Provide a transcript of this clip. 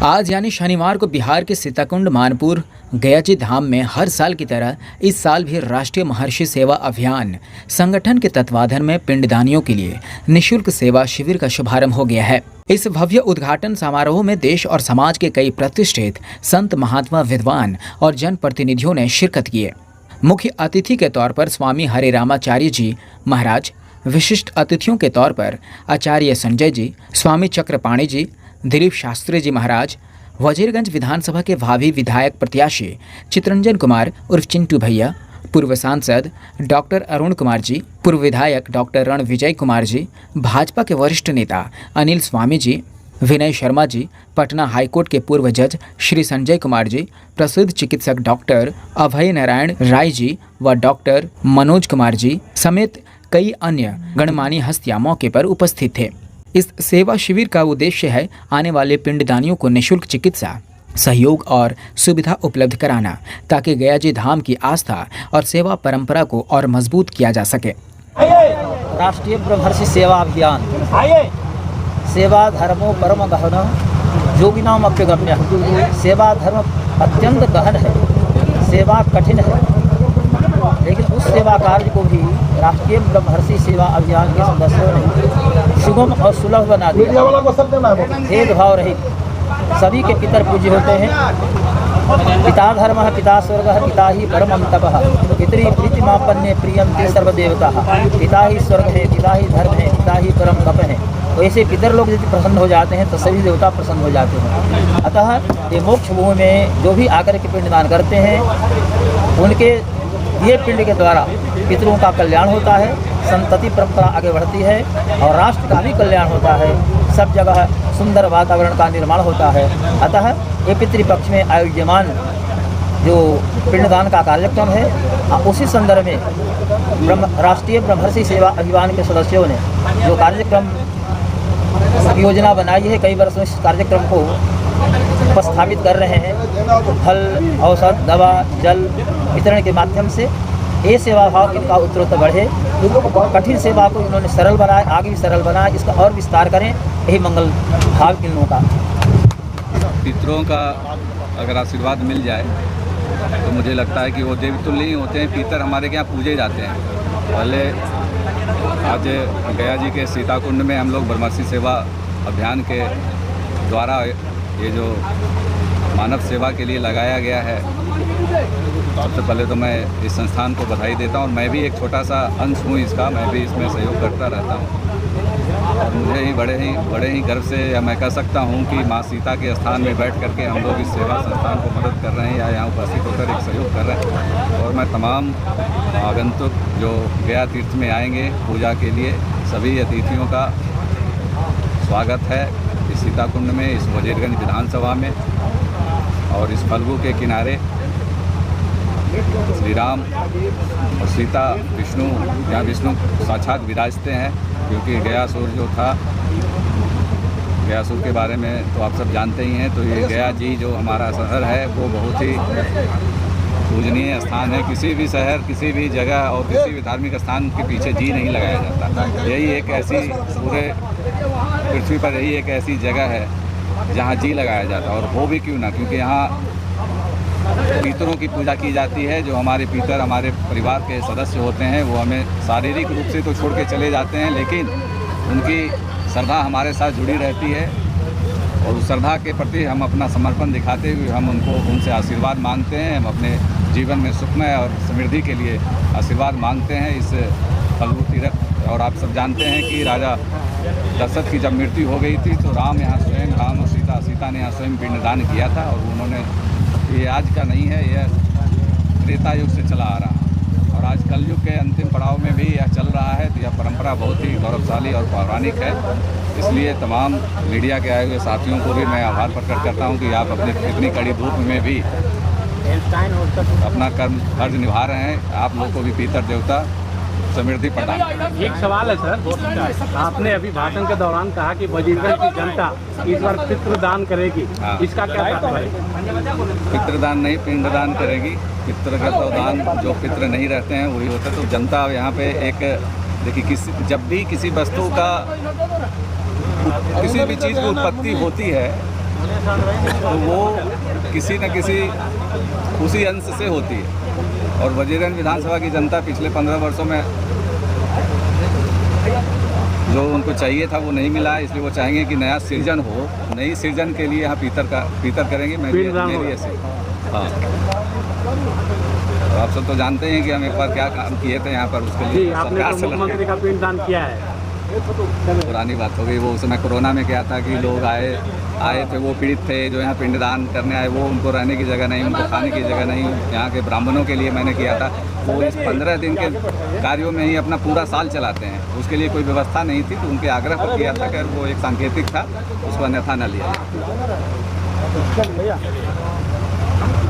आज यानी शनिवार को बिहार के सीताकुंड मानपुर गयाजी धाम में हर साल की तरह इस साल भी राष्ट्रीय महर्षि सेवा अभियान संगठन के तत्वाधान में पिंडदानियों के लिए निशुल्क सेवा शिविर का शुभारंभ हो गया है। इस भव्य उद्घाटन समारोह में देश और समाज के कई प्रतिष्ठित संत, महात्मा, विद्वान और जनप्रतिनिधियों ने शिरकत किए। मुख्य अतिथि के तौर पर स्वामी हरे रामाचार्य जी महाराज, विशिष्ट अतिथियों के तौर पर आचार्य संजय जी, स्वामी चक्रपाणी जी, दिलीप शास्त्री जी महाराज, वजीरगंज विधानसभा के भावी विधायक प्रत्याशी चितरंजन कुमार उर्फ चिंटू भैया, पूर्व सांसद डॉक्टर अरुण कुमार जी, पूर्व विधायक डॉक्टर रणविजय कुमार जी, भाजपा के वरिष्ठ नेता अनिल स्वामी जी, विनय शर्मा जी, पटना हाईकोर्ट के पूर्व जज श्री संजय कुमार जी, प्रसिद्ध चिकित्सक डॉक्टर अभय नारायण राय जी व डॉक्टर मनोज कुमार जी समेत कई अन्य गणमान्य हस्तियां मौके पर उपस्थित थे। इस सेवा शिविर का उद्देश्य है आने वाले पिंडदानियों को निःशुल्क चिकित्सा सहयोग और सुविधा उपलब्ध कराना, ताकि गयाजी धाम की आस्था और सेवा परंपरा को और मजबूत किया जा सके। राष्ट्रीय ब्रह्मर्षि सेवा अभियान सेवा धर्मो परम गहन योगिनाम अप्यगम्य। सेवा धर्म अत्यंत गहन है, सेवा कठिन है, लेकिन उस सेवा कार्य को भी राष्ट्रीय ब्रह्मर्षि सेवा अभियान के सदस्यों ने सुगम और सुलभ बना दिया। भेदभाव रहित सभी के पितर पूज्य होते हैं। पिता धर्म है, पिता स्वर्ग है, पिता ही परम तपः, पितरी प्रीतिमापन्ने प्रियंते सर्वदेवता। पिता ही स्वर्ग है, पिता ही धर्म है, पिता ही परम तप है। तो ऐसे पितर लोग यदि प्रसन्न हो जाते हैं तो सभी देवता प्रसन्न हो जाते हैं। अतः ये मोक्ष भूमि में जो भी आकर के पिंडदान करते हैं उनके ये पिंड के द्वारा पितरों का कल्याण होता है, संतति परंपरा आगे बढ़ती है और राष्ट्र का भी कल्याण होता है। सब जगह सुंदर वातावरण का निर्माण होता है। अतः ये पितृपक्ष में आयोज्यमान जो पिंडदान का कार्यक्रम है, उसी संदर्भ में राष्ट्रीय ब्रह्मर्षि सेवा अभियान के सदस्यों ने जो कार्यक्रम योजना बनाई है, कई वर्षों इस कार्यक्रम को उपस्थापित कर रहे हैं। फल, औषध, दवा, जल वितरण के माध्यम से ये सेवा भाव इनका उत्तरोत्तर बढ़े। कठिन सेवा को इन्होंने सरल बनाया, आगे भी सरल बनाया, इसका और विस्तार करें, यही मंगल भाव इन लोगों का। पितरों का अगर आशीर्वाद मिल जाए तो मुझे लगता है कि वो देवतुल्य ही होते हैं। पितर हमारे के यहाँ पूजे जाते हैं। पहले आज गया जी के सीताकुंड में हम लोग ब्रह्मर्षि सेवा अभियान के द्वारा ये जो मानव सेवा के लिए लगाया गया है, सबसे पहले तो मैं इस संस्थान को बधाई देता हूँ और मैं भी एक छोटा सा अंश हूँ इसका, मैं भी इसमें सहयोग करता रहता हूँ। और मुझे ही बड़े ही गर्व से या मैं कह सकता हूँ कि माँ सीता के स्थान में बैठ करके हम लोग इस सेवा संस्थान को मदद कर रहे हैं या यहाँ उपस्थित होकर एक सहयोग कर रहे हैं। और मैं तमाम आगंतुक जो गया तीर्थ में आएंगे पूजा के लिए, सभी अतिथियों का स्वागत है इस सीताकुंड में, इस वजीरगंज विधानसभा में। और इस फल्गु के किनारे श्री राम और सीता, विष्णु, यहाँ विष्णु साक्षात विराजते हैं, क्योंकि गयासुर जो था, गयासुर के बारे में तो आप सब जानते ही हैं। तो ये गया जी जो हमारा शहर है वो बहुत ही पूजनीय स्थान है। किसी भी शहर, किसी भी जगह और किसी भी धार्मिक स्थान के पीछे जी नहीं लगाया जाता। यही एक ऐसी पूरे पृथ्वी पर यही एक ऐसी जगह है जहाँ जी लगाया जाता है। और वो भी क्यों ना, क्योंकि यहाँ पितरों की पूजा की जाती है। जो हमारे पितर हमारे परिवार के सदस्य होते हैं वो हमें शारीरिक रूप से तो छोड़ के चले जाते हैं, लेकिन उनकी श्रद्धा हमारे साथ जुड़ी रहती है। और उस श्रद्धा के प्रति हम अपना समर्पण दिखाते हुए हम उनसे आशीर्वाद मांगते हैं। हम अपने जीवन में सुखमय और समृद्धि के लिए आशीर्वाद मांगते हैं इस फल्गु तीर्थ। और आप सब जानते हैं कि राजा दशरथ की जब मृत्यु हो गई थी तो राम और सीता ने यहाँ स्वयं पिंडदान किया था। और उन्होंने, ये आज का नहीं है, यह त्रेता युग से चला आ रहा और आज कलयुग के अंतिम पड़ाव में भी यह चल रहा है। तो यह परंपरा बहुत ही गौरवशाली और पौराणिक है। इसलिए तमाम मीडिया के आए हुए साथियों को भी मैं आभार प्रकट करता हूं कि आप अपनी इतनी कड़ी धूप में भी अपना कर्म फर्ज निभा रहे हैं। आप लोग को भी पितर देवता समृद्धि प्रदान। एक सवाल है सर, आपने अभी भाषण के दौरान कहा कि वजीरगंज की जनता इस बार पितृदान करेगी, इसका क्या तात्पर्य? पितृदान नहीं, पिंडदान करेगी। पितृ का तो दान जो पितृ नहीं रहते हैं वही होता है। तो जनता यहाँ पे एक देखिए, जब भी किसी वस्तु का, किसी भी चीज़ की उत्पत्ति होती है तो वो किसी न किसी उसी अंश से होती है। और वजीरगंज विधानसभा की जनता पिछले 15 वर्षों में जो उनको चाहिए था वो नहीं मिला है, इसलिए वो चाहेंगे कि नया सृजन हो। नई सृजन के लिए यहाँ पीतर करेंगे। मेरी ऐसे हाँ। तो आप सब तो जानते हैं कि हम एक बार क्या काम किए थे यहाँ पर, उसके लिए आपने तो मुख्यमंत्री का पिंडदान किया है। पुरानी बात हो गई। वो उस समय कोरोना में क्या था कि लोग आए थे, वो पीड़ित थे जो यहाँ पिंडदान करने आए, वो उनको रहने की जगह नहीं, उनको खाने की जगह नहीं। यहाँ के ब्राह्मणों के लिए मैंने किया था। वो इस 15 दिन के कार्यों में ही अपना पूरा साल चलाते हैं, उसके लिए कोई व्यवस्था नहीं थी। तो उनके आग्रह पर किया था कि वो एक सांकेतिक था, उसको अन्यथा न लिया।